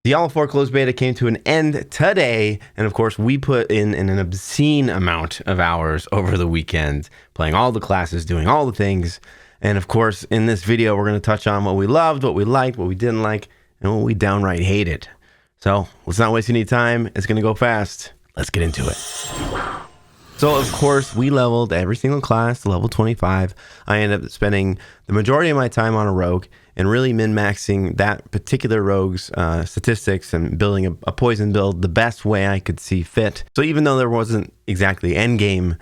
Diablo 4 closed beta came to an end today, and of course we put in an obscene amount of hours over the weekend, playing all the classes, doing all the things, and of course in this video we're going to touch on what we loved, what we liked, what we didn't like, and what we downright hated. So let's not waste any time, it's going to go fast. Let's get into it. So of course we leveled every single class to level 25. I ended up spending the majority of my time on a rogue and really min-maxing that particular rogue's statistics and building a poison build the best way I could see fit. So even though there wasn't exactly end game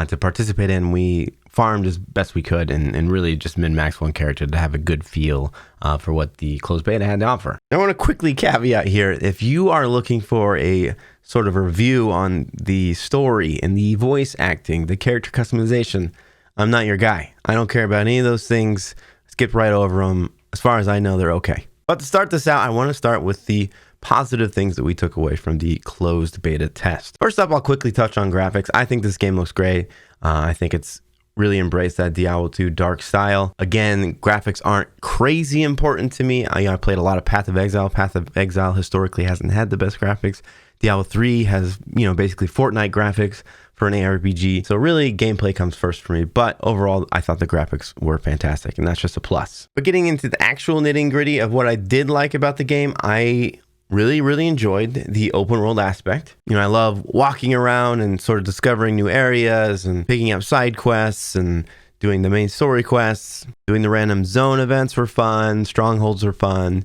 to participate in, we farmed as best we could and really just min-maxed one character to have a good feel for what the closed beta had to offer. I want to quickly caveat here, if you are looking for a sort of a review on the story and the voice acting, the character customization, I'm not your guy. I don't care about any of those things. Skip right over them. As far as I know, they're okay. But to start this out, I want to start with the positive things that we took away from the closed beta test. First up, I'll quickly touch on graphics. I think this game looks great. I think it's really embraced that Diablo 2 dark style. Again, graphics aren't crazy important to me. I played a lot of Path of Exile. Path of Exile historically hasn't had the best graphics. Diablo 3 has, basically Fortnite graphics for an ARPG. So really gameplay comes first for me, but overall I thought the graphics were fantastic and that's just a plus. But getting into the actual nitty gritty of what I did like about the game, I really enjoyed the open world aspect. I love walking around and sort of discovering new areas and picking up side quests and doing the main story quests. Doing the random zone events were fun, strongholds were fun.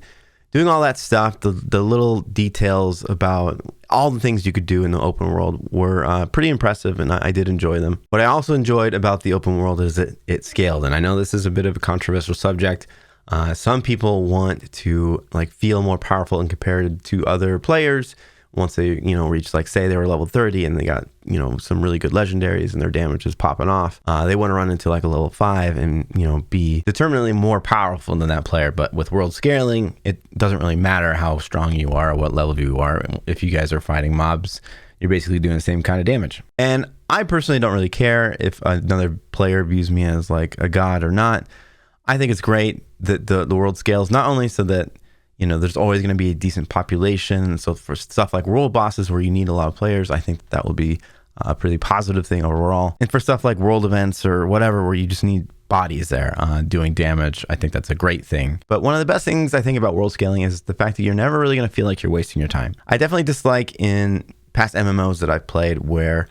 Doing all that stuff, the little details about all the things you could do in the open world were pretty impressive, and I did enjoy them. What I also enjoyed about the open world is that it scaled, and I know this is a bit of a controversial subject. Some people want to feel more powerful and compared to other players once they reach, say they were level 30 and they got some really good legendaries and their damage is popping off. They want to run into a level 5 and be determinately more powerful than that player. But with world scaling, it doesn't really matter how strong you are or what level you are. If you guys are fighting mobs, you're basically doing the same kind of damage. And I personally don't really care if another player views me as a god or not. I think it's great that the world scales, not only so that there's always going to be a decent population. So for stuff like world bosses where you need a lot of players, I think that will be a pretty positive thing overall. And for stuff like world events or whatever, where you just need bodies there doing damage, I think that's a great thing. But one of the best things I think about world scaling is the fact that you're never really going to feel like you're wasting your time. I definitely dislike in past MMOs that I've played where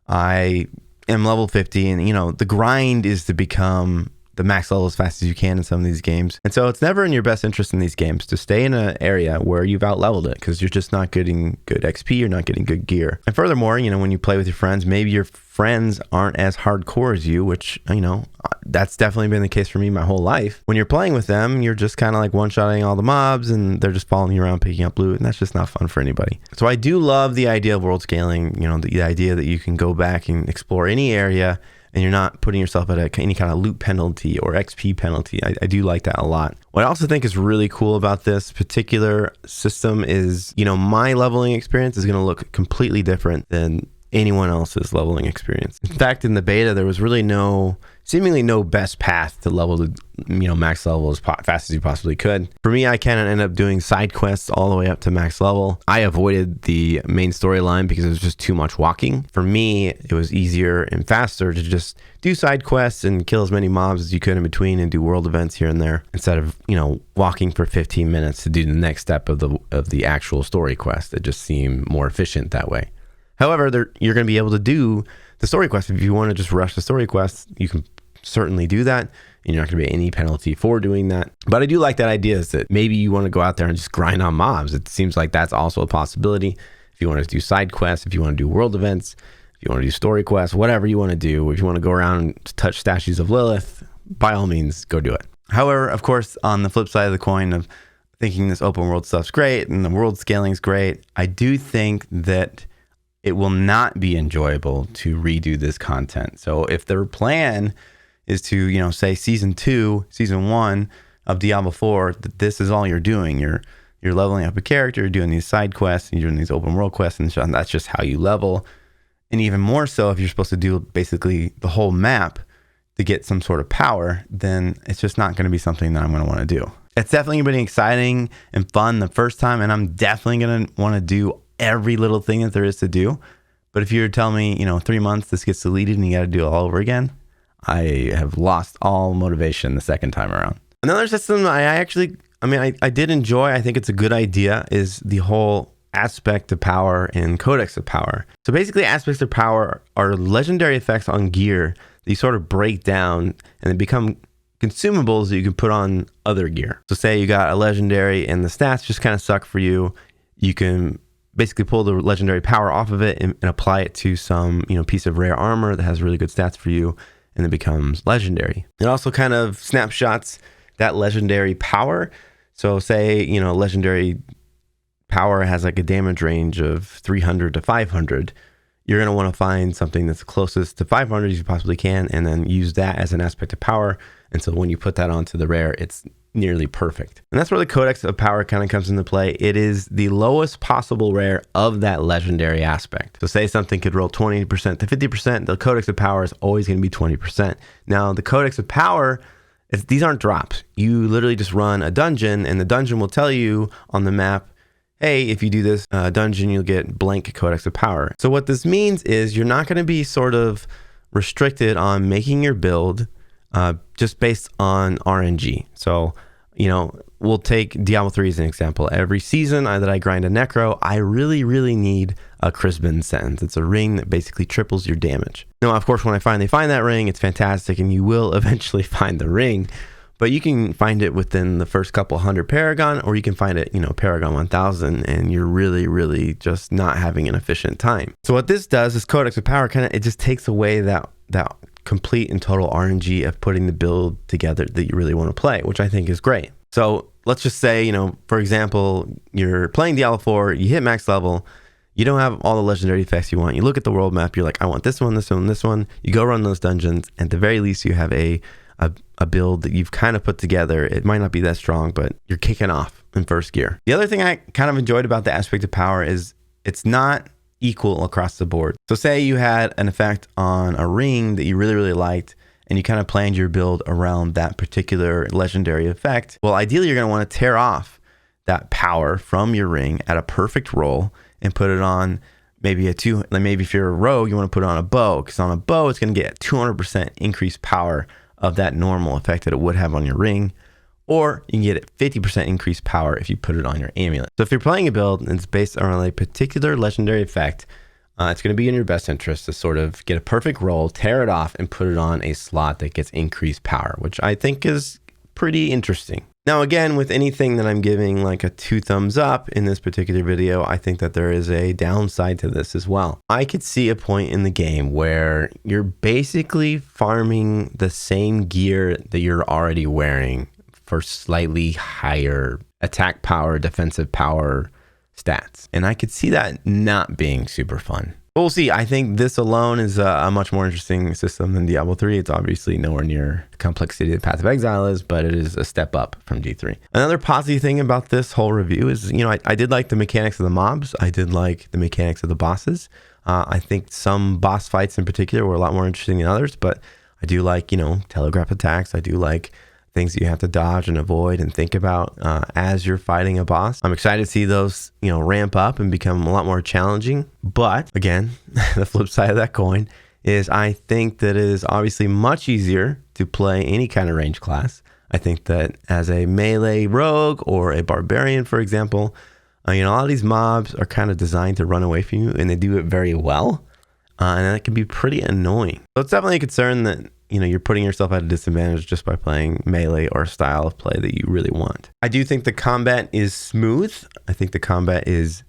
I am level 50 and, the grind is to become the max level as fast as you can in some of these games. And so it's never in your best interest in these games to stay in an area where you've out-leveled it because you're just not getting good XP, you're not getting good gear. And furthermore, when you play with your friends, maybe your friends aren't as hardcore as you, which, that's definitely been the case for me my whole life. When you're playing with them, you're just kind of one-shotting all the mobs and they're just following you around picking up loot, and that's just not fun for anybody. So I do love the idea of world scaling, the idea that you can go back and explore any area and you're not putting yourself at any kind of loot penalty or XP penalty. I do like that a lot. What I also think is really cool about this particular system is, my leveling experience is going to look completely different than anyone else's leveling experience. In fact, in the beta, there was really seemingly no best path to level to, max level as fast as you possibly could. For me, I kind of ended up doing side quests all the way up to max level. I avoided the main storyline because it was just too much walking. For me, it was easier and faster to just do side quests and kill as many mobs as you could in between and do world events here and there instead of, walking for 15 minutes to do the next step of the actual story quest. It just seemed more efficient that way. However, you're going to be able to do the story quest. If you want to just rush the story quest, you can certainly do that. And you're not going to be any penalty for doing that. But I do like that idea is that maybe you want to go out there and just grind on mobs. It seems like that's also a possibility. If you want to do side quests, if you want to do world events, if you want to do story quests, whatever you want to do, if you want to go around and touch statues of Lilith, by all means, go do it. However, of course, on the flip side of the coin of thinking this open world stuff's great and the world scaling's great, I do think that it will not be enjoyable to redo this content. So if their plan is to, say season 1 of Diablo 4, that this is all you're doing. You're leveling up a character, you're doing these side quests, and you're doing these open world quests, and that's just how you level. And even more so, if you're supposed to do basically the whole map to get some sort of power, then it's just not going to be something that I'm going to want to do. It's definitely been exciting and fun the first time, and I'm definitely going to want to do every little thing that there is to do. But if you were telling me, 3 months, this gets deleted and you got to do it all over again, I have lost all motivation the second time around. Another system I did enjoy, I think it's a good idea, is the whole aspect of power and codex of power. So basically, aspects of power are legendary effects on gear that you sort of break down and they become consumables that you can put on other gear. So say you got a legendary and the stats just kind of suck for you. You can basically pull the legendary power off of it and apply it to some, piece of rare armor that has really good stats for you, and it becomes legendary. It also kind of snapshots that legendary power. So say, legendary power has like a damage range of 300 to 500. You're going to want to find something that's closest to 500 as you possibly can, and then use that as an aspect of power. And so when you put that onto the rare, it's nearly perfect. And that's where the codex of power kind of comes into play. It is the lowest possible rare of that legendary aspect. So say something could roll 20% to 50%, the codex of power is always going to be 20%. Now the codex of power, these aren't drops. You literally just run a dungeon, and the dungeon will tell you on the map, hey, if you do this dungeon, you'll get blank codex of power. So what this means is you're not going to be sort of restricted on making your build just based on RNG. So, we'll take Diablo 3 as an example. Every season that I grind a Necro, I really, really need a Crispin sentence. It's a ring that basically triples your damage. Now, of course, when I finally find that ring, it's fantastic, and you will eventually find the ring. But you can find it within the first couple hundred Paragon, or you can find it, Paragon 1000, and you're really, really just not having an efficient time. So what this does is Codex of Power it just takes away that complete and total RNG of putting the build together that you really want to play, which I think is great. So let's just say, for example, you're playing Diablo 4, you hit max level, you don't have all the legendary effects you want. You look at the world map, you're like, I want this one, this one, this one. You go run those dungeons, and at the very least, you have a build that you've kind of put together. It might not be that strong, but you're kicking off in first gear. The other thing I kind of enjoyed about the aspect of power is it's not equal across the board. So say you had an effect on a ring that you really, really liked, and you kind of planned your build around that particular legendary effect. Well, ideally, you're going to want to tear off that power from your ring at a perfect roll and put it on maybe maybe if you're a rogue, you want to put it on a bow, because on a bow, it's going to get 200% increased power of that normal effect that it would have on your ring, or you can get it 50% increased power if you put it on your amulet. So if you're playing a build and it's based on a particular legendary effect, it's going to be in your best interest to sort of get a perfect roll, tear it off, and put it on a slot that gets increased power, which I think is pretty interesting. Now, again, with anything that I'm giving like a 2 thumbs up in this particular video, I think that there is a downside to this as well. I could see a point in the game where you're basically farming the same gear that you're already wearing for slightly higher attack power, defensive power stats. And I could see that not being super fun. But we'll see. I think this alone is a much more interesting system than Diablo 3. It's obviously nowhere near the complexity that Path of Exile is, but it is a step up from D3. Another positive thing about this whole review is, I did like the mechanics of the mobs. I did like the mechanics of the bosses. I think some boss fights in particular were a lot more interesting than others, but I do like, telegraph attacks. I do like things that you have to dodge and avoid and think about as you're fighting a boss. I'm excited to see those, ramp up and become a lot more challenging. But again, the flip side of that coin is I think that it is obviously much easier to play any kind of range class. I think that as a melee rogue or a barbarian, for example, a lot of these mobs are kind of designed to run away from you, and they do it very well. And that can be pretty annoying. So it's definitely a concern that you're putting yourself at a disadvantage just by playing melee or a style of play that you really want. I do think the combat is smooth. I think the combat is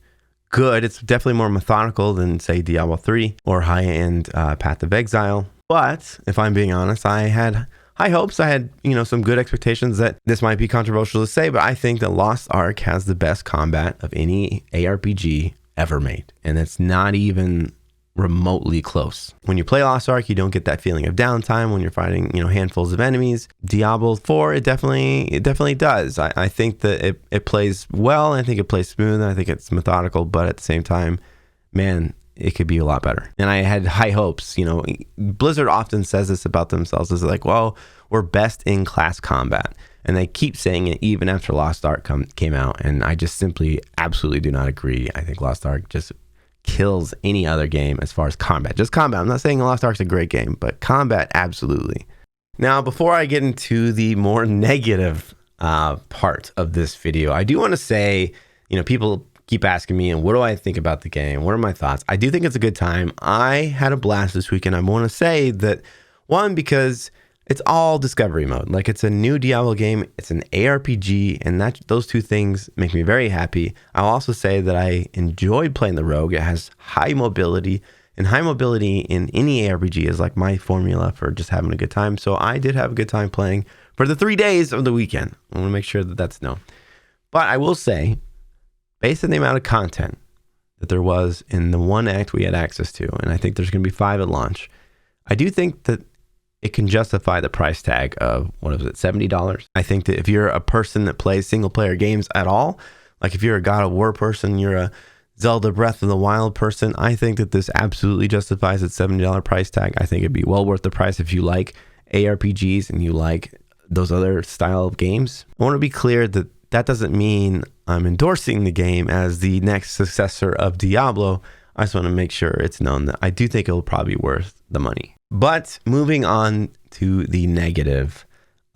good. It's definitely more methodical than, say, Diablo 3 or high-end Path of Exile. But if I'm being honest, I had high hopes. I had, some good expectations that this might be controversial to say, but I think that Lost Ark has the best combat of any ARPG ever made. And it's not even remotely close. When you play Lost Ark, you don't get that feeling of downtime when you're fighting, handfuls of enemies. Diablo 4, it definitely does. I think that it plays well. I think it plays smooth. I think it's methodical, but at the same time, man, it could be a lot better. And I had high hopes. Blizzard often says this about themselves, is like, well, we're best in class combat. And they keep saying it even after Lost Ark came out. And I just simply absolutely do not agree. I think Lost Ark just kills any other game as far as combat. Just combat. I'm not saying Lost Ark's a great game, but combat, absolutely. Now, before I get into the more negative part of this video, I do want to say, people keep asking me, and what do I think about the game? What are my thoughts? I do think it's a good time. I had a blast this weekend. I want to say that, one, because it's all discovery mode. Like, it's a new Diablo game. It's an ARPG, and those two things make me very happy. I'll also say that I enjoyed playing the Rogue. It has high mobility, and high mobility in any ARPG is like my formula for just having a good time. So I did have a good time playing for the 3 days of the weekend. I want to make sure that that's known. But I will say, based on the amount of content that there was in the one act we had access to, and I think there's going to be 5 at launch, I do think that it can justify the price tag of, $70? I think that if you're a person that plays single player games at all, like if you're a God of War person, you're a Zelda Breath of the Wild person, I think that this absolutely justifies its $70 price tag. I think it'd be well worth the price if you like ARPGs and you like those other style of games. I want to be clear that that doesn't mean I'm endorsing the game as the next successor of Diablo. I just want to make sure it's known that I do think it'll probably be worth the money. But moving on to the negative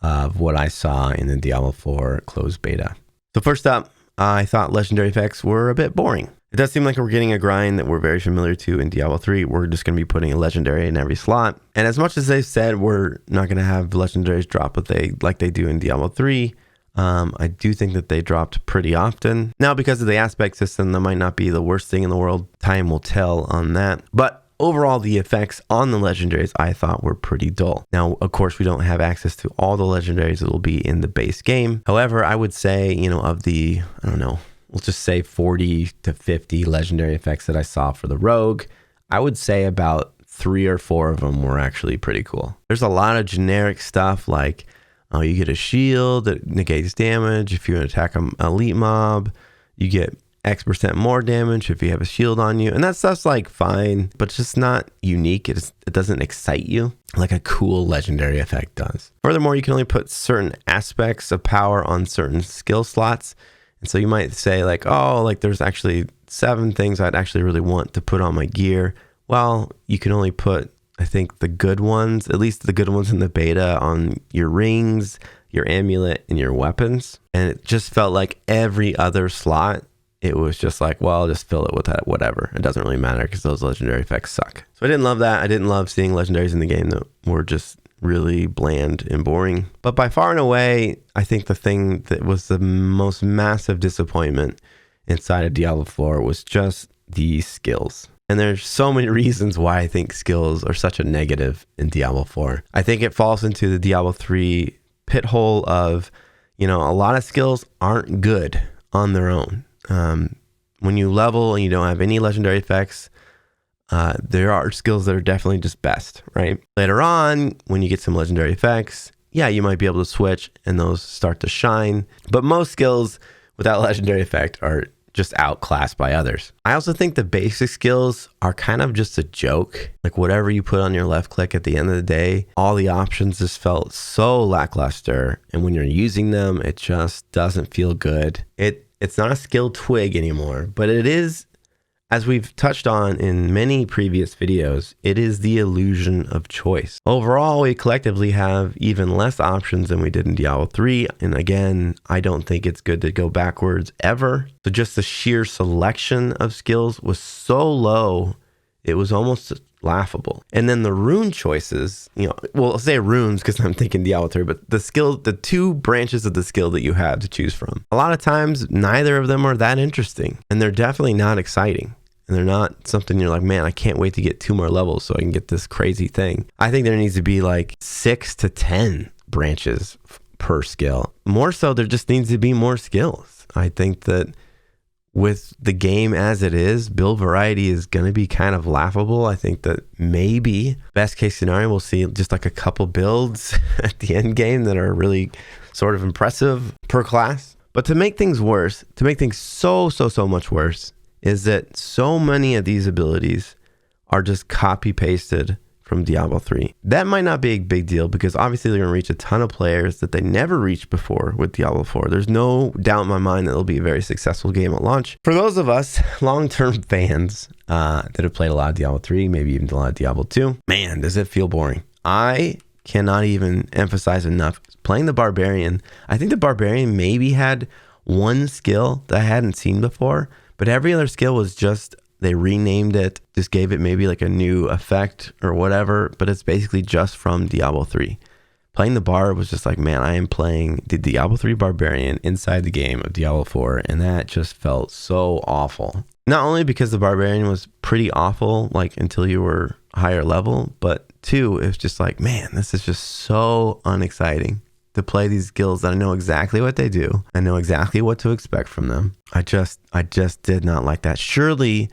of what I saw in the Diablo 4 closed beta. So first up, I thought legendary effects were a bit boring. It does seem like we're getting a grind that we're very familiar to in Diablo 3. We're just going to be putting a legendary in every slot. And as much as they've said we're not going to have legendaries drop like they do in Diablo 3, I do think that they dropped pretty often. Now, because of the aspect system, that might not be the worst thing in the world. Time will tell on that. But overall, the effects on the legendaries I thought were pretty dull. Now, of course, we don't have access to all the legendaries that will be in the base game. However, I would say, of the, we'll just say 40 to 50 legendary effects that I saw for the Rogue, I would say about 3 or 4 of them were actually pretty cool. There's a lot of generic stuff like, you get a shield that negates damage. If you attack an elite mob, you get X% more damage if you have a shield on you. And that stuff's like fine, but it's just not unique. It doesn't excite you like a cool legendary effect does. Furthermore, you can only put certain aspects of power on certain skill slots. And so you might say like, there's actually 7 things I'd actually really want to put on my gear. Well, you can only put, I think, the good ones, at least the good ones in the beta, on your rings, your amulet, and your weapons. And it just felt like every other slot, it was just like, well, I'll just fill it with that, whatever. It doesn't really matter because those legendary effects suck. So I didn't love that. I didn't love seeing legendaries in the game that were just really bland and boring. But by far and away, I think the thing that was the most massive disappointment inside of Diablo 4 was just the skills. And there's so many reasons why I think skills are such a negative in Diablo 4. I think it falls into the Diablo 3 pit hole of, a lot of skills aren't good on their own. When you level and you don't have any legendary effects, there are skills that are definitely just best, right? Later on, when you get some legendary effects, yeah, you might be able to switch and those start to shine. But most skills without legendary effect are just outclassed by others. I also think the basic skills are kind of just a joke. Like whatever you put on your left click at the end of the day, all the options just felt so lackluster. And when you're using them, it just doesn't feel good. It's not a skill twig anymore, but it is, as we've touched on in many previous videos, it is the illusion of choice. Overall, we collectively have even less options than we did in Diablo 3. And again, I don't think it's good to go backwards ever. So just the sheer selection of skills was so low, it was almost laughable. And then the rune choices, I'll say runes because I'm thinking Diablo 3, but the 2 branches of the skill that you have to choose from, a lot of times, neither of them are that interesting. And they're definitely not exciting. And they're not something you're like, man, I can't wait to get 2 more levels so I can get this crazy thing. I think there needs to be like 6 to 10 branches per skill. More so, there just needs to be more skills. I think that with the game as it is, build variety is going to be kind of laughable. I think that maybe best case scenario, we'll see just like a couple builds at the end game that are really sort of impressive per class. But to make things worse, to make things so much worse, is that so many of these abilities are just copy pasted from Diablo 3. That might not be a big deal because obviously they're going to reach a ton of players that they never reached before with Diablo 4. There's no doubt in my mind that it'll be a very successful game at launch. For those of us long-term fans that have played a lot of Diablo 3, maybe even a lot of Diablo 2, man, does it feel boring. I cannot even emphasize enough. Playing the Barbarian, I think the Barbarian maybe had one skill that I hadn't seen before, but every other skill was just, they renamed it, just gave it maybe like a new effect or whatever, but it's basically just from Diablo 3. Playing the Bar was just like, man, I am playing the Diablo 3 Barbarian inside the game of Diablo 4, and that just felt so awful. Not only because the Barbarian was pretty awful, like until you were higher level, but two, it was just like, man, this is just so unexciting to play these skills that I know exactly what they do. I know exactly what to expect from them. I just did not like that. Surely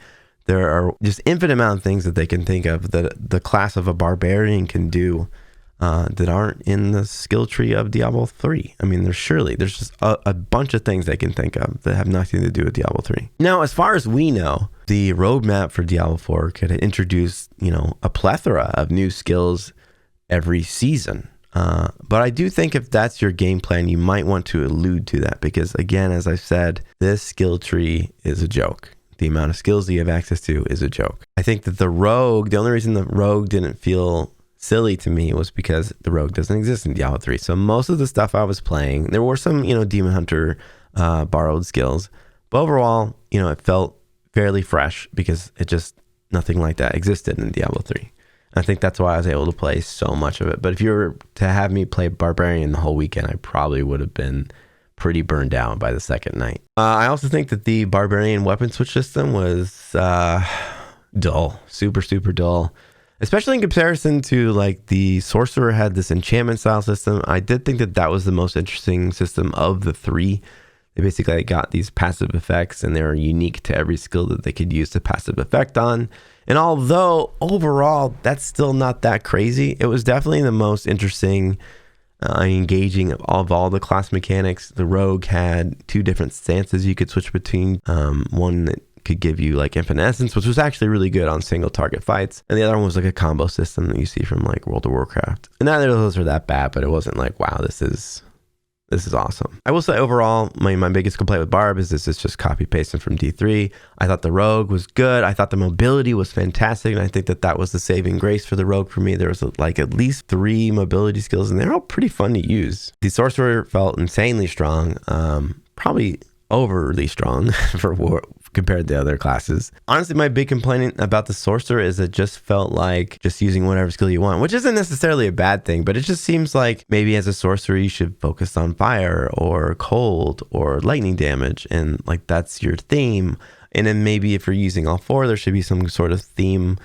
there are just infinite amount of things that they can think of that the class of a Barbarian can do that aren't in the skill tree of Diablo 3. I mean, there's just a bunch of things they can think of that have nothing to do with Diablo 3. Now, as far as we know, the roadmap for Diablo 4 could introduce, a plethora of new skills every season. But I do think if that's your game plan, you might want to allude to that because, again, as I said, this skill tree is a joke. The amount of skills that you have access to is a joke. I think that the only reason the Rogue didn't feel silly to me was because the Rogue doesn't exist in Diablo 3. So most of the stuff I was playing, there were some, Demon Hunter borrowed skills. But overall, it felt fairly fresh because nothing like that existed in Diablo 3. I think that's why I was able to play so much of it. But if you were to have me play Barbarian the whole weekend, I probably would have been pretty burned out by the second night. I also think that the Barbarian weapon switch system was dull, super, super dull, especially in comparison to like the Sorcerer had this enchantment style system. I did think that that was the most interesting system of the three. They basically got these passive effects and they were unique to every skill that they could use the passive effect on. And although overall that's still not that crazy, it was definitely the most interesting, engaging of all the class mechanics. The Rogue had two different stances you could switch between. One that could give you like infinite essence, which was actually really good on single target fights. And the other one was like a combo system that you see from like World of Warcraft. And neither of those are that bad, but it wasn't like, wow, this is awesome. I will say overall, my biggest complaint with Barb is this is just copy pasting from D3. I thought the Rogue was good. I thought the mobility was fantastic. And I think that was the saving grace for the Rogue for me. There was like at least 3 mobility skills and they're all pretty fun to use. The Sorcerer felt insanely strong, probably overly strong compared to other classes. Honestly, my big complaint about the Sorcerer is it just felt like just using whatever skill you want, which isn't necessarily a bad thing, but it just seems like maybe as a Sorcerer you should focus on fire or cold or lightning damage, and like that's your theme. And then maybe if you're using all 4, there should be some sort of theme,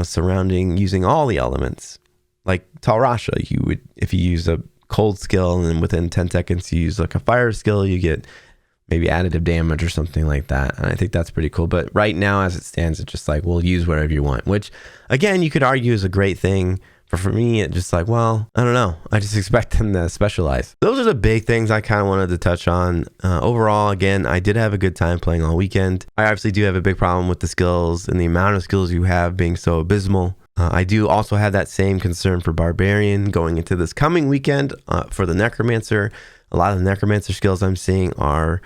surrounding using all the elements. Like Talrasha, if you use a cold skill and then within 10 seconds you use like a fire skill, you get maybe additive damage or something like that. And I think that's pretty cool. But right now, as it stands, it's just like, we'll use whatever you want, which again, you could argue is a great thing. But for me, it's just like, well, I don't know. I just expect them to specialize. Those are the big things I kind of wanted to touch on. Overall, again, I did have a good time playing all weekend. I obviously do have a big problem with the skills and the amount of skills you have being so abysmal. I do also have that same concern for Barbarian going into this coming weekend for the Necromancer. A lot of the Necromancer skills I'm seeing are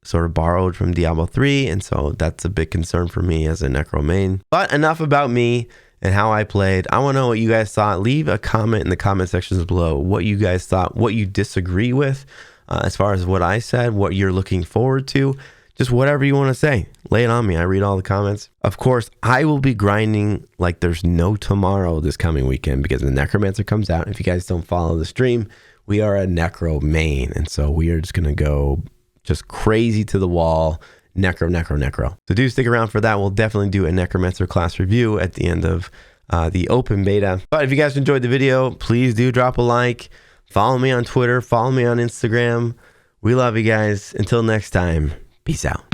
sort of borrowed from Diablo 3, and so that's a big concern for me as a Necro main. But enough about me and how I played. I want to know what you guys thought. Leave a comment in the comment sections below what you guys thought, what you disagree with as far as what I said, what you're looking forward to, just whatever you want to say. Lay it on me. I read all the comments. Of course, I will be grinding like there's no tomorrow this coming weekend because the Necromancer comes out. If you guys don't follow the stream, we are a Necro main, and so we are just going to go just crazy to the wall, necro. So do stick around for that. We'll definitely do a Necromancer class review at the end of the open beta. But if you guys enjoyed the video, please do drop a like. Follow me on Twitter. Follow me on Instagram. We love you guys. Until next time, peace out.